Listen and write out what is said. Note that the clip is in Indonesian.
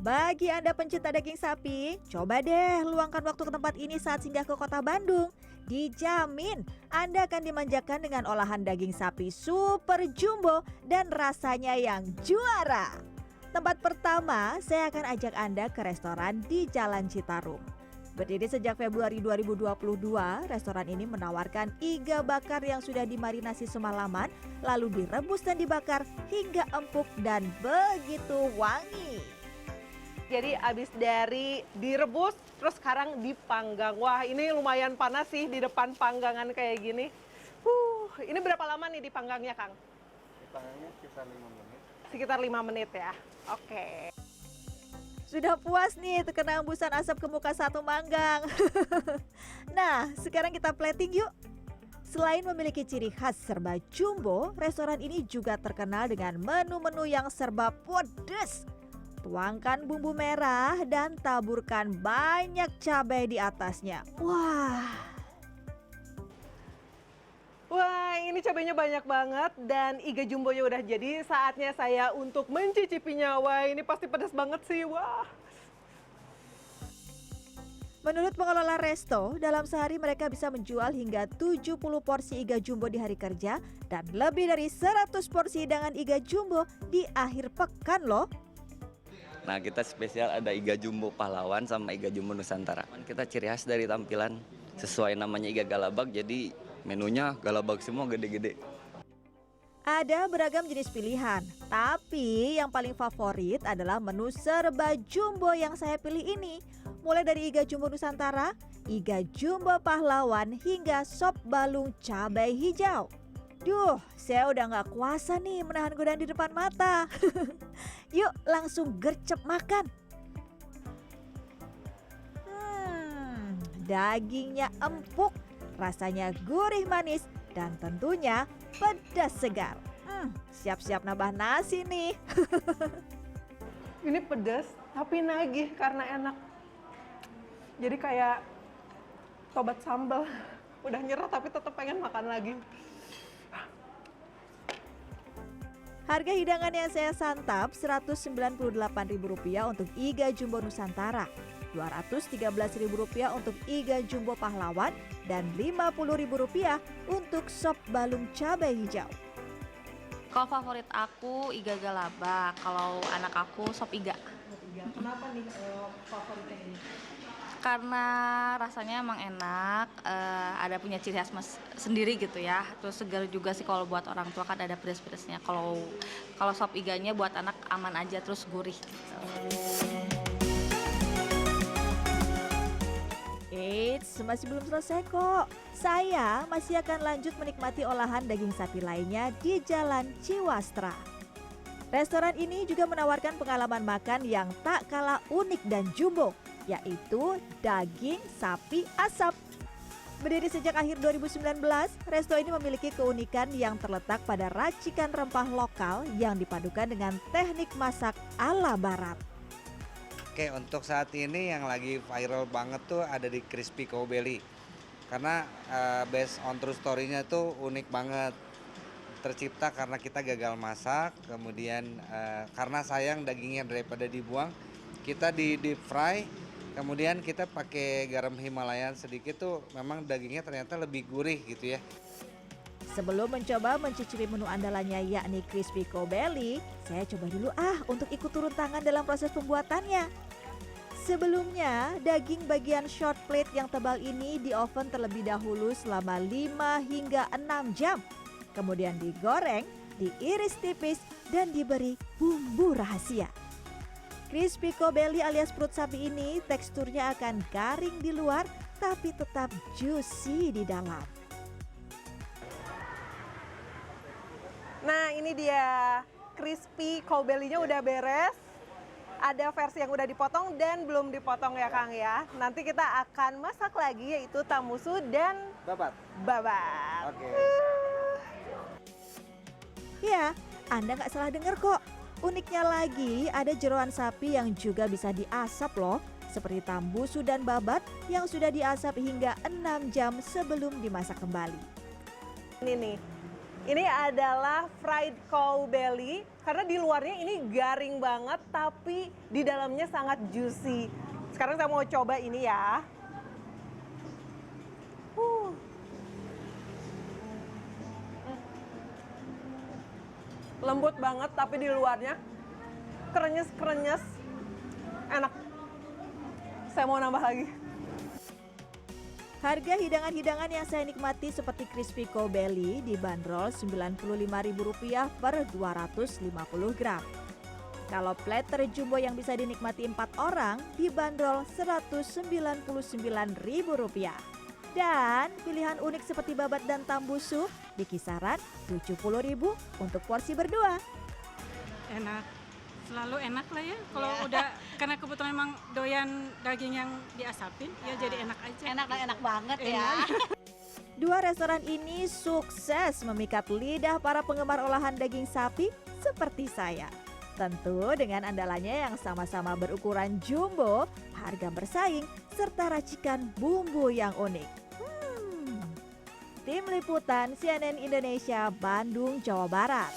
Bagi Anda pencinta daging sapi, coba deh luangkan waktu ke tempat ini saat singgah ke kota Bandung. Dijamin Anda akan dimanjakan dengan olahan daging sapi super jumbo dan rasanya yang juara. Tempat pertama, saya akan ajak Anda ke restoran di Jalan Citarum. Berdiri sejak Februari 2022, restoran ini menawarkan iga bakar yang sudah dimarinasi semalaman, lalu direbus dan dibakar hingga empuk dan begitu wangi. Jadi abis dari direbus, terus sekarang dipanggang. Wah, ini lumayan panas sih di depan panggangan kayak gini. Ini berapa lama nih dipanggangnya, Kang? Dipanggangnya sekitar 5 menit. Sekitar 5 menit ya. Oke. Sudah puas nih terkena hembusan asap ke muka satu manggang. Nah, sekarang kita plating yuk. Selain memiliki ciri khas serba jumbo, restoran ini juga terkenal dengan menu-menu yang serba pedas. Tuangkan bumbu merah dan taburkan banyak cabai di atasnya. Wah, ini cabainya banyak banget dan iga jumbonya udah jadi. Saatnya saya untuk mencicipinya. Wah, ini pasti pedas banget sih. Wah. Menurut pengelola resto, dalam sehari mereka bisa menjual hingga 70 porsi iga jumbo di hari kerja dan lebih dari 100 porsi hidangan iga jumbo di akhir pekan loh. Nah, kita spesial ada iga jumbo pahlawan sama iga jumbo nusantara. Kita ciri khas dari tampilan sesuai namanya iga galabak, jadi menunya galabak semua gede-gede. Ada beragam jenis pilihan, tapi yang paling favorit adalah menu serba jumbo yang saya pilih ini. Mulai dari iga jumbo nusantara, iga jumbo pahlawan, hingga sop balung cabai hijau. Duh, saya udah gak kuasa nih menahan godaan di depan mata. Yuk langsung gercep makan. Dagingnya empuk, rasanya gurih manis, dan tentunya pedas segar. Siap-siap nambah nasi nih. Ini pedas tapi nagih karena enak. Jadi kayak tobat sambal. Udah nyerah tapi tetap pengen makan lagi. Harga hidangan yang saya santap Rp198.000 untuk iga jumbo nusantara, Rp213.000 untuk iga jumbo pahlawan, dan Rp50.000 untuk sop balung cabai hijau. Kalau favorit aku iga galabak, kalau anak aku sop iga. Kenapa nih favoritnya ini? Karena rasanya emang enak, ada punya ciri khas sendiri gitu ya. Terus segar juga sih kalau buat orang tua kan ada pedas-pedasnya. Kalau sop iganya buat anak aman aja, terus gurih gitu. Eits, masih belum selesai kok. Saya masih akan lanjut menikmati olahan daging sapi lainnya di Jalan Ciwastra. Restoran ini juga menawarkan pengalaman makan yang tak kalah unik dan jumbo, yaitu daging sapi asap. Berdiri sejak akhir 2019, resto ini memiliki keunikan yang terletak pada racikan rempah lokal yang dipadukan dengan teknik masak ala barat. Oke, untuk saat ini yang lagi viral banget tuh ada di Crispy Cow Belly. Karena based on true story-nya tuh unik banget. Tercipta karena kita gagal masak, kemudian karena sayang dagingnya daripada dibuang, kita di deep fry, kemudian kita pakai garam Himalayan sedikit tuh memang dagingnya ternyata lebih gurih gitu ya. Sebelum mencoba mencicipi menu andalannya yakni Crispy Cow Belly, saya coba dulu untuk ikut turun tangan dalam proses pembuatannya. Sebelumnya, daging bagian short plate yang tebal ini di oven terlebih dahulu selama 5 hingga 6 jam. Kemudian digoreng, diiris tipis, dan diberi bumbu rahasia. Crispy Cow Belly alias perut sapi ini teksturnya akan garing di luar tapi tetap juicy di dalam. Nah, ini dia crispy cow belly-nya udah beres. Ada versi yang udah dipotong dan belum dipotong ya, Kang ya. Nanti kita akan masak lagi yaitu tamusu dan babat. Oke. Ya, Anda nggak salah dengar kok. Uniknya lagi, ada jeroan sapi yang juga bisa diasap loh. Seperti tambusu dan babat yang sudah diasap hingga 6 jam sebelum dimasak kembali. Ini nih, Ini adalah fried cow belly, karena di luarnya ini garing banget, tapi di dalamnya sangat juicy. Sekarang saya mau coba ini ya. Lembut banget, tapi di luarnya krenyes-krenyes, enak. Saya mau nambah lagi. Harga hidangan-hidangan yang saya nikmati seperti crispy cow belly dibanderol Rp95.000 per 250 gram. Kalau platter jumbo yang bisa dinikmati 4 orang dibanderol Rp199.000. Dan pilihan unik seperti babat dan tambusu di kisaran Rp70.000 untuk porsi berdua. Enak, selalu enak lah ya. Kalau udah, karena kebetulan emang doyan daging yang diasapin, ya jadi enak aja. Enak banget Enak. Dua restoran ini sukses memikat lidah para penggemar olahan daging sapi seperti saya. Tentu dengan andalannya yang sama-sama berukuran jumbo, harga bersaing, serta racikan bumbu yang unik. Tim Liputan CNN Indonesia, Bandung, Jawa Barat.